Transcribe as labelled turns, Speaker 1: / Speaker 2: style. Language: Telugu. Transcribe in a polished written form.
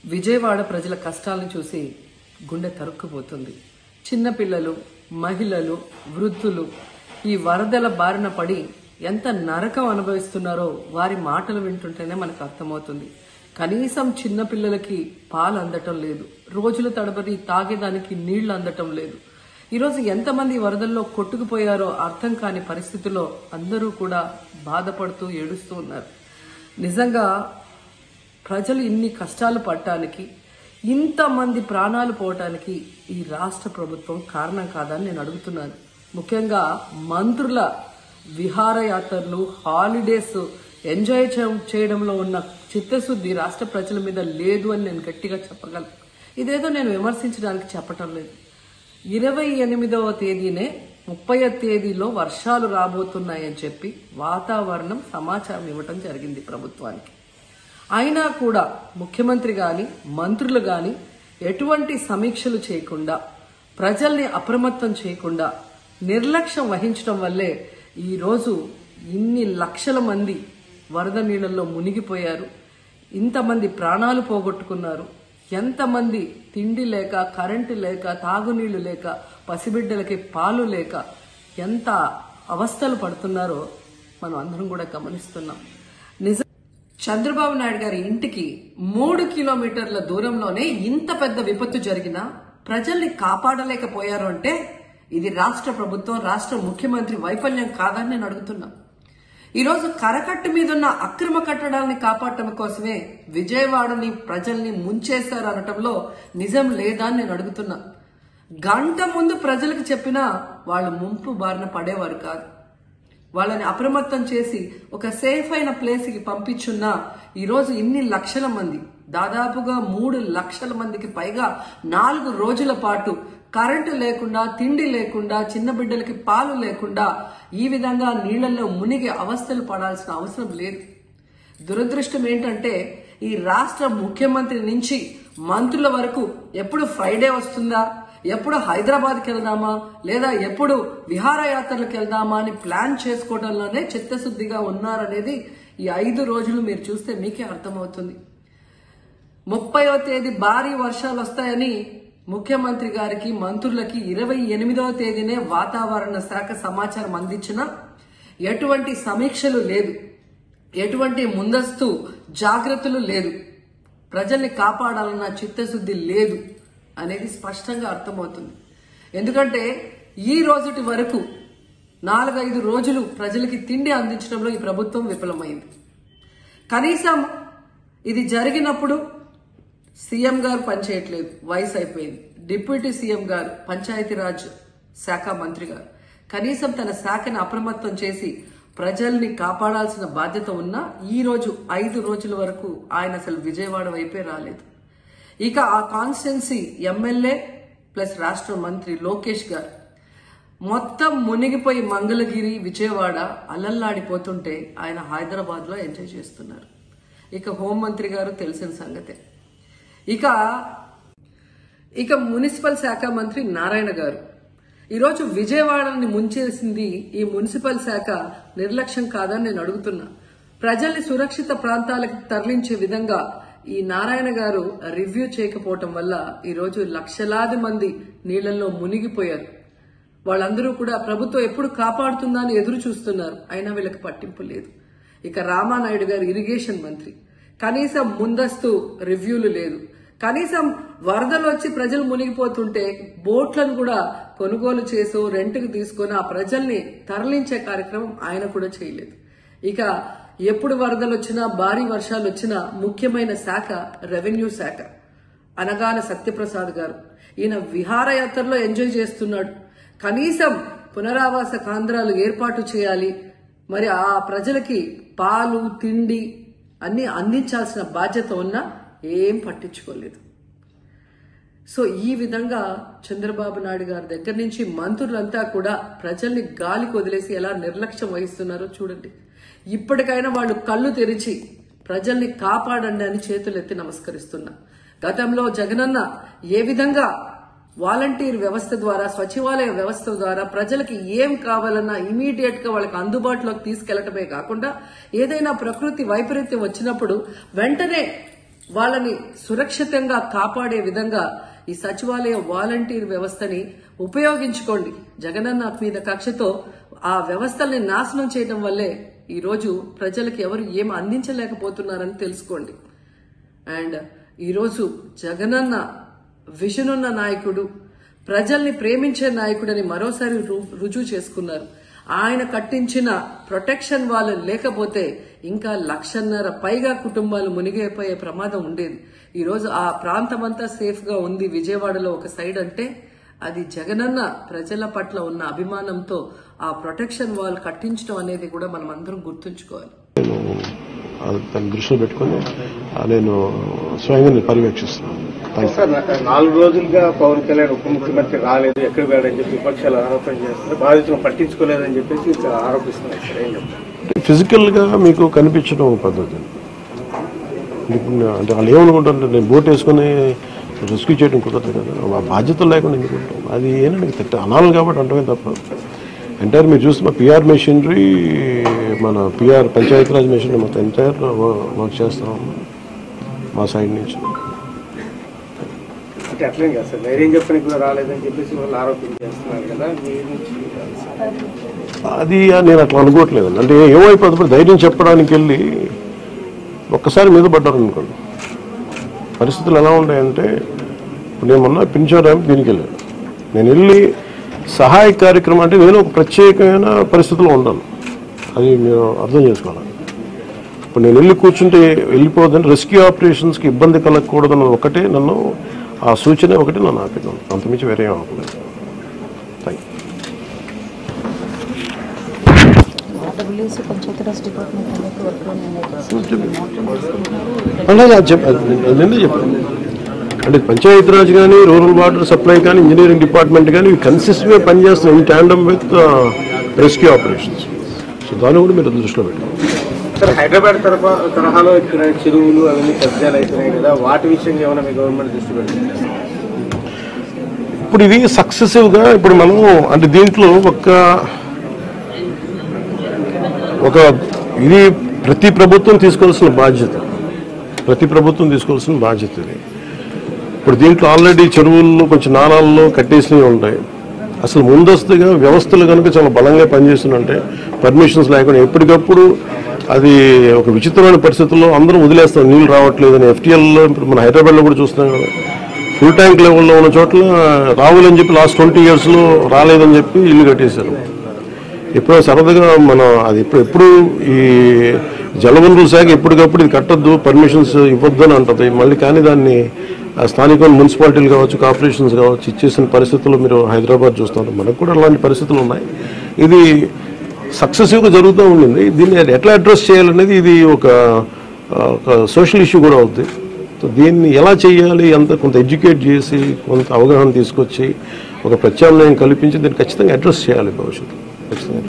Speaker 1: విజయవాడ ప్రజల కష్టాలను చూసి గుండె తరుక్కుపోతుంది. చిన్నపిల్లలు, మహిళలు, వృద్ధులు ఈ వరదల బారిన పడి ఎంత నరకం అనుభవిస్తున్నారో వారి మాటలు వింటుంటేనే మనకు అర్థమవుతుంది. కనీసం చిన్నపిల్లలకి పాలు అందటం లేదు, రోజుల తడబడి తాగేదానికి నీళ్లు అందటం లేదు. ఈరోజు ఎంతమంది వరదల్లో కొట్టుకుపోయారో అర్థం కాని పరిస్థితుల్లో అందరూ కూడా బాధపడుతూ ఏడుస్తూ ఉన్నారు. నిజంగా ప్రజలు ఇన్ని కష్టాలు పడటానికి, ఇంతమంది ప్రాణాలు పోవటానికి ఈ రాష్ట్ర ప్రభుత్వం కారణం కాదని నేను అడుగుతున్నాను. ముఖ్యంగా మంత్రుల విహారయాత్రలు, హాలిడేస్ ఎంజాయ్ చేయడంలో ఉన్న చిత్తశుద్ధి రాష్ట్ర ప్రజల మీద లేదు అని నేను గట్టిగా చెప్పగలను. ఇదేదో నేను విమర్శించడానికి చెప్పటం లేదు. 28వ తేదీనే 30వ తేదీలో వర్షాలు రాబోతున్నాయని చెప్పి వాతావరణం సమాచారం ఇవ్వటం జరిగింది ప్రభుత్వానికి. అయినా కూడా ముఖ్యమంత్రి గాని, మంత్రులు గాని ఎటువంటి సమీక్షలు చేయకుండా, ప్రజల్ని అప్రమత్తం చేయకుండా నిర్లక్ష్యం వహించడం వల్లే ఈరోజు ఇన్ని లక్షల మంది వరద నీళ్లలో మునిగిపోయారు. ఇంతమంది ప్రాణాలు పోగొట్టుకున్నారు. ఎంతమంది తిండి లేక, కరెంటు లేక, తాగునీళ్లు లేక, పసిబిడ్డలకి పాలు లేక ఎంత అవస్థలు పడుతున్నారో మనం అందరం కూడా గమనిస్తున్నాం. నిజం, చంద్రబాబు నాయుడు గారి ఇంటికి 3 కిలోమీటర్ల దూరంలోనే ఇంత పెద్ద విపత్తు జరిగినా ప్రజల్ని కాపాడలేకపోయారు అంటే ఇది రాష్ట్ర ప్రభుత్వం, రాష్ట్ర ముఖ్యమంత్రి వైఫల్యం కాదని నేను అడుగుతున్నా. ఈరోజు కరకట్టు మీదున్న అక్రమ కట్టడాలని కాపాడటం కోసమే విజయవాడని ప్రజల్ని ముంచేశారు అనటంలో నిజం లేదా అని నేను అడుగుతున్నా. గంట ముందు ప్రజలకు చెప్పినా వాళ్ళు ముంపు బారిన పడేవారు కాదు. వాళ్ళని అప్రమత్తం చేసి ఒక సేఫ్ అయిన ప్లేస్ కి పంపించున్నా ఈరోజు ఇన్ని లక్షల మంది, దాదాపుగా 3 లక్షల మందికి పైగా 4 రోజుల పాటు కరెంటు లేకుండా, తిండి లేకుండా, చిన్న బిడ్డలకి పాలు లేకుండా ఈ విధంగా నీళ్లలో మునిగి అవస్థలు పడాల్సిన అవసరం లేదు. దురదృష్టం ఏంటంటే ఈ రాష్ట్ర ముఖ్యమంత్రి నుంచి మంత్రుల వరకు ఎప్పుడు ఫ్రైడే వస్తుందా, ఎప్పుడు హైదరాబాద్కి వెళ్దామా, లేదా ఎప్పుడు విహారయాత్రలకు వెళ్దామా అని ప్లాన్ చేసుకోవడంలోనే చిత్తశుద్ధిగా ఉన్నారనేది ఈ 5 రోజులు మీరు చూస్తే మీకే అర్థమవుతుంది. 30వ తేదీ భారీ వర్షాలు వస్తాయని ముఖ్యమంత్రి గారికి, మంత్రులకి 28వ తేదీనే వాతావరణ శాఖ సమాచారం అందించినా ఎటువంటి సమీక్షలు లేదు, ఎటువంటి ముందస్తు జాగ్రత్తలు లేదు, ప్రజల్ని కాపాడాలన్న చిత్తశుద్ధి లేదు అనేది స్పష్టంగా అర్థమవుతుంది. ఎందుకంటే ఈ రోజుటి వరకు 4-5 రోజులు ప్రజలకి తిండి అందించడంలో ఈ ప్రభుత్వం విఫలమైంది. కనీసం ఇది జరిగినప్పుడు సీఎం గారు పనిచేయట్లేదు, వయసు అయిపోయింది. డిప్యూటీ సీఎం గారు, పంచాయతీరాజ్ శాఖ మంత్రి గారు కనీసం తన శాఖను అప్రమత్తం చేసి ప్రజల్ని కాపాడాల్సిన బాధ్యత ఉన్నా ఈ రోజు 5 రోజుల వరకు ఆయన అసలు విజయవాడ వైపే రాలేదు. ఇక ఆ కాన్స్టిట్యున్సీ ఎమ్మెల్యే ప్లస్ రాష్ట్ర మంత్రి లోకేష్ గారు మొత్తం మునిగిపోయి మంగళగిరి, విజయవాడ అలల్లాడిపోతుంటే ఆయన హైదరాబాద్ లో ఎంజాయ్ చేస్తున్నారు. ఇక హోంమంత్రి గారు తెలిసిన సంగతే. ఇక మున్సిపల్ శాఖ మంత్రి నారాయణ గారు ఈరోజు విజయవాడని ముంచేసింది ఈ మున్సిపల్ శాఖ నిర్లక్ష్యం కాదని నేను అడుగుతున్నా. ప్రజల్ని సురక్షిత ప్రాంతాలకు తరలించే విధంగా ఈ నారాయణ గారు రివ్యూ చేయకపోవటం వల్ల ఈరోజు లక్షలాది మంది నీళ్లలో మునిగిపోయారు. వాళ్ళందరూ కూడా ప్రభుత్వం ఎప్పుడు కాపాడుతుందా అని ఎదురు చూస్తున్నారు. అయినా వీళ్ళకి పట్టింపు లేదు. ఇక రామానాయుడు గారు ఇరిగేషన్ మంత్రి, కనీసం ముందస్తు రివ్యూలు లేదు. కనీసం వరదలు వచ్చి ప్రజలు మునిగిపోతుంటే బోట్లను కూడా కొనుగోలు చేసో రెంట్కి తీసుకొని ఆ ప్రజల్ని తరలించే కార్యక్రమం ఆయన కూడా చేయలేదు. ఇక ఎప్పుడు వరదలు వచ్చినా, భారీ వర్షాలు వచ్చినా ముఖ్యమైన శాఖ రెవెన్యూ శాఖ. అనగాన సత్యప్రసాద్ గారు ఈయన విహారయాత్రలో ఎంజాయ్ చేస్తున్నాడు. కనీసం పునరావాస కేంద్రాలు ఏర్పాటు చేయాలి, మరి ఆ ప్రజలకి పాలు, తిండి అన్ని అందించాల్సిన బాధ్యత ఉన్నా ఏం పట్టించుకోలేదు. సో ఈ విధంగా చంద్రబాబు నాయుడు గారి దగ్గర నుంచి మంత్రులంతా కూడా ప్రజల్ని గాలికి వదిలేసి ఎలా నిర్లక్ష్యం వహిస్తున్నారో చూడండి. ఇప్పటికైనా వాళ్ళు కళ్ళు తెరిచి ప్రజల్ని కాపాడండి అని చేతులెత్తి నమస్కరిస్తున్నా. గతంలో జగనన్న ఏ విధంగా వాలంటీర్ వ్యవస్థ ద్వారా, సచివాలయ వ్యవస్థ ద్వారా ప్రజలకి ఏం కావాలన్నా ఇమీడియట్ గా వాళ్ళకి అందుబాటులోకి తీసుకెళ్లటమే కాకుండా ఏదైనా ప్రకృతి వైపరీత్యం వచ్చినప్పుడు వెంటనే వాళ్ళని సురక్షితంగా కాపాడే విధంగా ఈ సచివాలయ వాలంటీర్ వ్యవస్థని ఉపయోగించుకోండి. జగనన్న మీద కక్షతో ఆ వ్యవస్థల్ని నాశనం చేయడం వల్లే ఈ రోజు ప్రజలకు ఎవరు ఏం అందించలేకపోతున్నారని తెలుసుకోండి. అండ్ ఈరోజు జగనన్న విజన్ ఉన్న నాయకుడు, ప్రజల్ని ప్రేమించే నాయకుడని మరోసారి రుజువు చేసుకున్నారు. ఆయన కట్టించిన ప్రొటెక్షన్ వాళ్ళు లేకపోతే ఇంకా 1,50,000 పైగా కుటుంబాలు మునిగిపోయే ప్రమాదం ఉండేది. ఈరోజు ఆ ప్రాంతమంతా సేఫ్ గా ఉంది విజయవాడలో ఒక సైడ్ అంటే అది జగనన్న ప్రజల పట్ల ఉన్న అభిమానంతో ఆ ప్రొటెక్షన్ వాల్ కట్టించడం అనేది కూడా మనం అందరం గుర్తుంచుకోవాలి.
Speaker 2: దాన్ని దృష్టిలో పెట్టుకుని నేను స్వయంగా పర్యవేక్షిస్తున్నాను.
Speaker 3: 4 రోజులుగా పవన్ కళ్యాణ్ ఉప ముఖ్యమంత్రి రాలేదు, ఎక్కడ వేడని చెప్పి విపక్షాలు ఆరోపణ చేస్తున్నారు. బాధితులను పట్టించుకోలేదని చెప్పేసి ఆరోపిస్తున్నారు. ఏం చెప్తారు?
Speaker 2: ఫిజికల్ గా మీకు కనిపించడం పద్ధతి అంటే వాళ్ళు ఏమనుకుంటారంటే నేను బోట్ వేసుకుని రెస్క్యూ చేయడం కుదరదు కదా, ఆ బాధ్యతలు లేకుండా ఎందుకుంటాం. అది ఏంటంటే అనాలి కాబట్టి అంటమే తప్ప ఎంటైర్ మీరు చూస్తే మా పిఆర్ మెషినరీ, మన పిఆర్ పంచాయతీరాజ్ మెషినరీ మొత్తం ఎంటైర్ వర్క్ చేస్తాం మా సైడ్ నుంచి.
Speaker 3: అంటే అట్లేం కాదు సార్, ధైర్యం చెప్పడానికి కూడా రాలేదని చెప్పేసి వాళ్ళు ఆరోపణ చేస్తున్నారు కదా,
Speaker 2: అది నేను అట్లా అనుకోవట్లేదండి. అంటే ఏమైపోతుంది, ధైర్యం చెప్పడానికి వెళ్ళి ఒక్కసారి మీద పడ్డారు అనుకోండి. పరిస్థితులు ఎలా ఉంటాయంటే ఇప్పుడు నేను మొన్న పింఛన్ ర్యాంప్ దీనికి వెళ్ళాను. నేను వెళ్ళి సహాయ కార్యక్రమం అంటే నేను ఒక ప్రత్యేకమైన పరిస్థితుల్లో ఉన్నాను, అది మీరు అర్థం చేసుకోవాలి. ఇప్పుడు నేను వెళ్ళి కూర్చుంటే వెళ్ళిపోదంటే రెస్క్యూ ఆపరేషన్స్కి ఇబ్బంది కలగకూడదన్న ఒకటే నన్ను, ఆ సూచన ఒకటి నన్ను ఆపినాను, అంతమించి వేరే ఏం అనుకోలేదు. నిన్నే చెప్పాను అంటే పంచాయతీరాజ్ కానీ, రూరల్ వాటర్ సప్లై కానీ, ఇంజనీరింగ్ డిపార్ట్మెంట్ కానీ ఇవి కన్సిస్టెంట్గా పనిచేస్తాయి in tandem with rescue operations. So దాన్ని కూడా మీరు దృష్టిలో పెట్టుకోండి.
Speaker 3: సార్, హైదరాబాద్ తరహాలో ఇక్కడ చెరువులు అవన్నీ కబ్జాలు అవుతున్నాయి కదా, వాటి విషయంగా ఏమైనా మీ గవర్నమెంట్ దృష్టి పెడుతుంది?
Speaker 2: ఇప్పుడు ఇది సక్సెసివ్గా ఇప్పుడు మనం అంటే దీంట్లో ఒక ఇది ప్రతి ప్రభుత్వం తీసుకోవాల్సిన బాధ్యత ఇది. ఇప్పుడు దీంట్లో ఆల్రెడీ చెరువుల్లో కొంచెం నాలాల్లో కట్టేసినవి ఉంటాయి. అసలు ముందస్తుగా వ్యవస్థలు కనుక చాలా బలంగా పనిచేస్తుంటే పర్మిషన్స్ లేకుండా ఎప్పటికప్పుడు అది ఒక విచిత్రమైన పరిస్థితుల్లో అందరూ వదిలేస్తాం, నీళ్ళు రావట్లేదని. ఎఫ్టీఎల్లో ఇప్పుడు మన హైదరాబాద్లో కూడా చూస్తున్నాం కదా, ఫుల్ ట్యాంక్ లెవెల్లో ఉన్న చోట్ల రావులని చెప్పి లాస్ట్ 20 yearsలో రాలేదని చెప్పి ఇల్లు కట్టేశారు. ఎప్పుడో సరదాగా మనం అది ఎప్పుడు ఈ జలవనరుల శాఖ ఎప్పటికప్పుడు ఇది కట్టద్దు, పర్మిషన్స్ ఇవ్వద్దు అని అంటుంది మళ్ళీ. కానీ దాన్ని స్థానిక మున్సిపాలిటీలు కావచ్చు, కార్పొరేషన్స్ కావచ్చు ఇచ్చేసిన పరిస్థితుల్లో మీరు హైదరాబాద్ చూస్తున్నారు. మనకు కూడా అలాంటి పరిస్థితులు ఉన్నాయి. ఇది సక్సెసివ్గా జరుగుతూ ఉండింది. దీన్ని ఎట్లా అడ్రస్ చేయాలనేది ఇది ఒక సోషల్ ఇష్యూ కూడా అవుతుంది. సో దీన్ని ఎలా చేయాలి, కొంత ఎడ్యుకేట్ చేసి కొంత అవగాహన తీసుకొచ్చి ఒక ప్రత్యామ్నాయం కల్పించి దీన్ని ఖచ్చితంగా అడ్రస్ చేయాలి భవిష్యత్తు ఖచ్చితంగా.